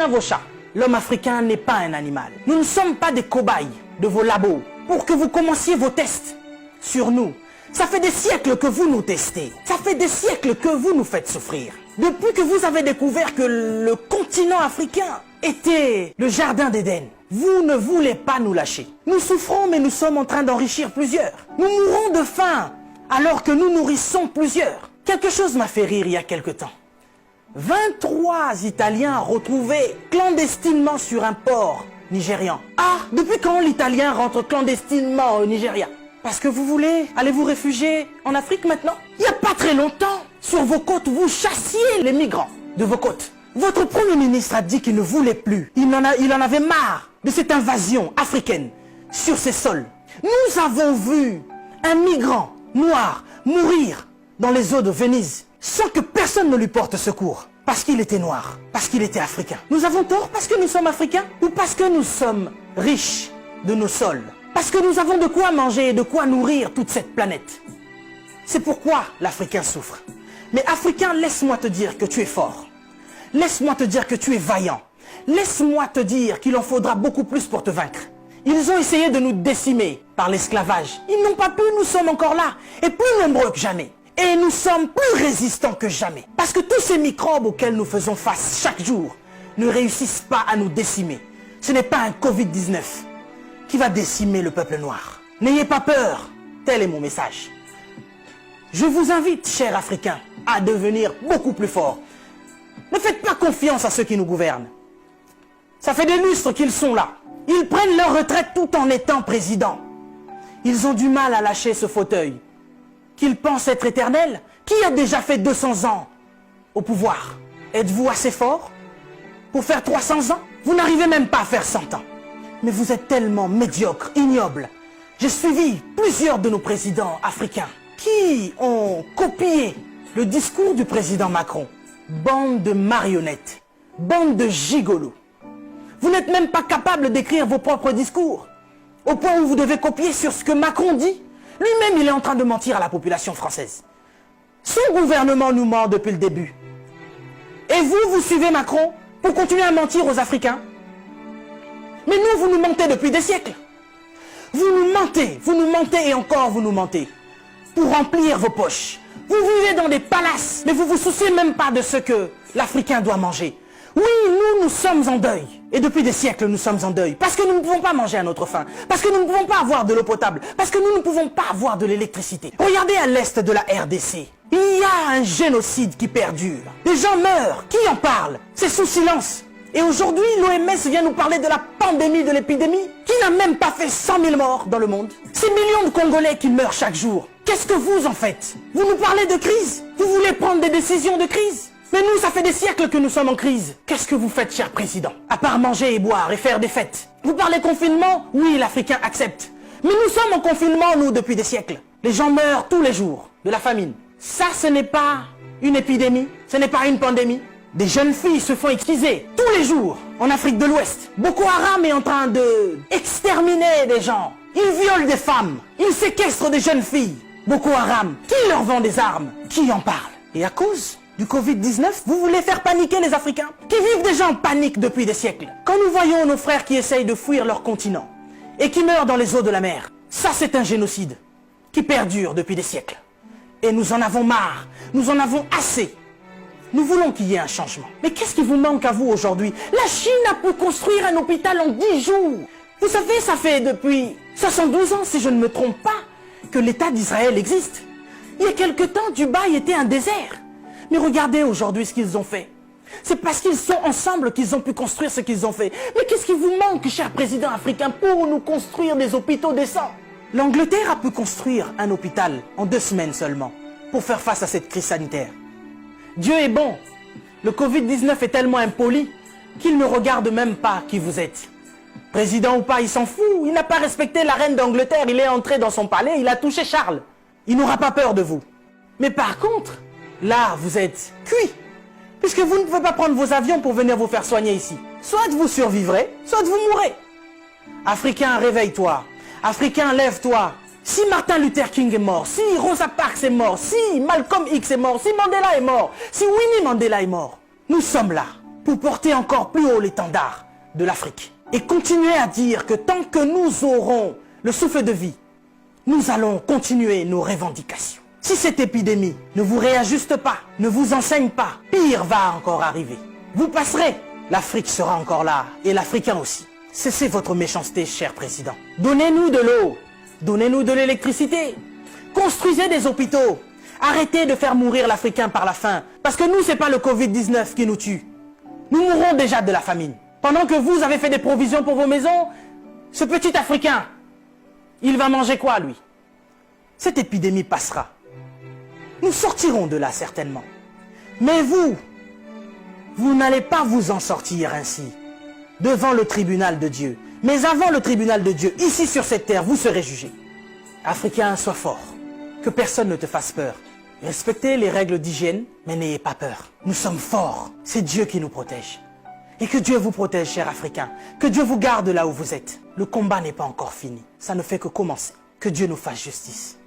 vos chats. L'homme africain n'est pas un animal. Nous ne sommes pas des cobayes de vos labos pour que vous commenciez vos tests sur nous. Ça fait des siècles que vous nous testez. Ça fait des siècles que vous nous faites souffrir. Depuis que vous avez découvert que le continent africain était le jardin d'Éden, vous ne voulez pas nous lâcher. Nous souffrons, mais nous sommes en train d'enrichir plusieurs. Nous mourons de faim alors que nous nourrissons plusieurs. Quelque chose m'a fait rire il y a quelque temps. 23 Italiens retrouvés clandestinement sur un port nigérian. Ah, depuis quand l'Italien rentre clandestinement au Nigeria? Parce que vous voulez aller vous réfugier en Afrique maintenant? Il n'y a pas très longtemps, sur vos côtes, vous chassiez les migrants de vos côtes. Votre Premier ministre a dit qu'il ne voulait plus. Il en avait marre de cette invasion africaine sur ses sols. Nous avons vu un migrant noir mourir dans les eaux de Venise sans que personne ne lui porte secours. Parce qu'il était noir, parce qu'il était africain. Nous avons tort parce que nous sommes africains ou parce que nous sommes riches de nos sols? Parce que nous avons de quoi manger et de quoi nourrir toute cette planète. C'est pourquoi l'Africain souffre. Mais Africain, laisse-moi te dire que tu es fort. Laisse-moi te dire que tu es vaillant. Laisse-moi te dire qu'il en faudra beaucoup plus pour te vaincre. Ils ont essayé de nous décimer par l'esclavage. Ils n'ont pas pu, nous sommes encore là. Et plus nombreux que jamais. Et nous sommes plus résistants que jamais. Parce que tous ces microbes auxquels nous faisons face chaque jour ne réussissent pas à nous décimer. Ce n'est pas un Covid-19 qui va décimer le peuple noir. N'ayez pas peur, tel est mon message. Je vous invite, chers Africains, à devenir beaucoup plus forts. Ne faites pas confiance à ceux qui nous gouvernent. Ça fait des lustres qu'ils sont là. Ils prennent leur retraite tout en étant présidents. Ils ont du mal à lâcher ce fauteuil qu'ils pensent être éternel. Qui a déjà fait 200 ans au pouvoir? Êtes-vous assez fort pour faire 300 ans? Vous n'arrivez même pas à faire 100 ans. Mais vous êtes tellement médiocre, ignoble. J'ai suivi plusieurs de nos présidents africains qui ont copié le discours du président Macron. Bande de marionnettes, bande de gigolos. Vous n'êtes même pas capable d'écrire vos propres discours, au point où vous devez copier sur ce que Macron dit. Lui-même, il est en train de mentir à la population française. Son gouvernement nous ment depuis le début. Et vous, vous suivez Macron pour continuer à mentir aux Africains? Mais nous, vous nous mentez depuis des siècles. Vous nous mentez et encore vous nous mentez. Pour remplir vos poches. Vous vivez dans des palaces, mais vous vous souciez même pas de ce que l'Africain doit manger. Oui, nous sommes en deuil. Et depuis des siècles, nous sommes en deuil. Parce que nous ne pouvons pas manger à notre faim. Parce que nous ne pouvons pas avoir de l'eau potable. Parce que nous ne pouvons pas avoir de l'électricité. Regardez à l'est de la RDC. Il y a un génocide qui perdure. Des gens meurent. Qui en parle? C'est sous silence. Et aujourd'hui, l'OMS vient nous parler de la pandémie, de l'épidémie, qui n'a même pas fait 100 000 morts dans le monde. Ces millions de Congolais qui meurent chaque jour. Qu'est-ce que vous en faites? Vous nous parlez de crise? Vous voulez prendre des décisions de crise? Mais nous, ça fait des siècles que nous sommes en crise. Qu'est-ce que vous faites, cher président? À part manger et boire et faire des fêtes. Vous parlez confinement? Oui, l'Africain accepte. Mais nous sommes en confinement, nous, depuis des siècles. Les gens meurent tous les jours de la famine. Ça, ce n'est pas une épidémie. Ce n'est pas une pandémie. Des jeunes filles se font exciser tous les jours en Afrique de l'Ouest. Boko Haram est en train de exterminer des gens. Ils violent des femmes. Ils séquestrent des jeunes filles. Boko Haram, qui leur vend des armes? Qui en parle? Et à cause du Covid-19, vous voulez faire paniquer les Africains qui vivent déjà en panique depuis des siècles. Quand nous voyons nos frères qui essayent de fuir leur continent et qui meurent dans les eaux de la mer, ça c'est un génocide qui perdure depuis des siècles. Et nous en avons marre, nous en avons assez. Nous voulons qu'il y ait un changement. Mais qu'est-ce qui vous manque à vous aujourd'hui? La Chine a pu construire un hôpital en 10 jours. Vous savez, ça fait depuis 72 ans, si je ne me trompe pas, que l'État d'Israël existe. Il y a quelque temps, Dubaï était un désert. Mais regardez aujourd'hui ce qu'ils ont fait. C'est parce qu'ils sont ensemble qu'ils ont pu construire ce qu'ils ont fait. Mais qu'est-ce qui vous manque, cher président africain, pour nous construire des hôpitaux décents? L'Angleterre a pu construire un hôpital en 2 semaines seulement pour faire face à cette crise sanitaire. Dieu est bon. Le Covid-19 est tellement impoli qu'il ne regarde même pas qui vous êtes. Président ou pas, il s'en fout. Il n'a pas respecté la reine d'Angleterre. Il est entré dans son palais, il a touché Charles. Il n'aura pas peur de vous. Mais par contre, là, vous êtes cuit. Puisque vous ne pouvez pas prendre vos avions pour venir vous faire soigner ici. Soit vous survivrez, soit vous mourrez. Africain, réveille-toi. Africain, lève-toi. Si Martin Luther King est mort, si Rosa Parks est mort, si Malcolm X est mort, si Mandela est mort, si Winnie Mandela est mort, nous sommes là. pour porter encore plus haut l'étendard de l'Afrique. Et continuer à dire que tant que nous aurons le souffle de vie, nous allons continuer nos revendications. Si cette épidémie ne vous réajuste pas, ne vous enseigne pas, pire va encore arriver. Vous passerez, l'Afrique sera encore là, et l'Africain aussi. Cessez votre méchanceté, cher président. Donnez-nous de l'eau, donnez-nous de l'électricité, construisez des hôpitaux, arrêtez de faire mourir l'Africain par la faim, parce que nous, c'est pas le Covid-19 qui nous tue. Nous mourrons déjà de la famine. Pendant que vous avez fait des provisions pour vos maisons, ce petit Africain, il va manger quoi, lui? Cette épidémie passera. Nous sortirons de là, certainement. Mais vous n'allez pas vous en sortir ainsi, devant le tribunal de Dieu. Mais avant le tribunal de Dieu, ici sur cette terre, vous serez jugés. Africains, sois forts. Que personne ne te fasse peur. Respectez les règles d'hygiène, mais n'ayez pas peur. Nous sommes forts. C'est Dieu qui nous protège. Et que Dieu vous protège, chers Africains. Que Dieu vous garde là où vous êtes. Le combat n'est pas encore fini. Ça ne fait que commencer. Que Dieu nous fasse justice.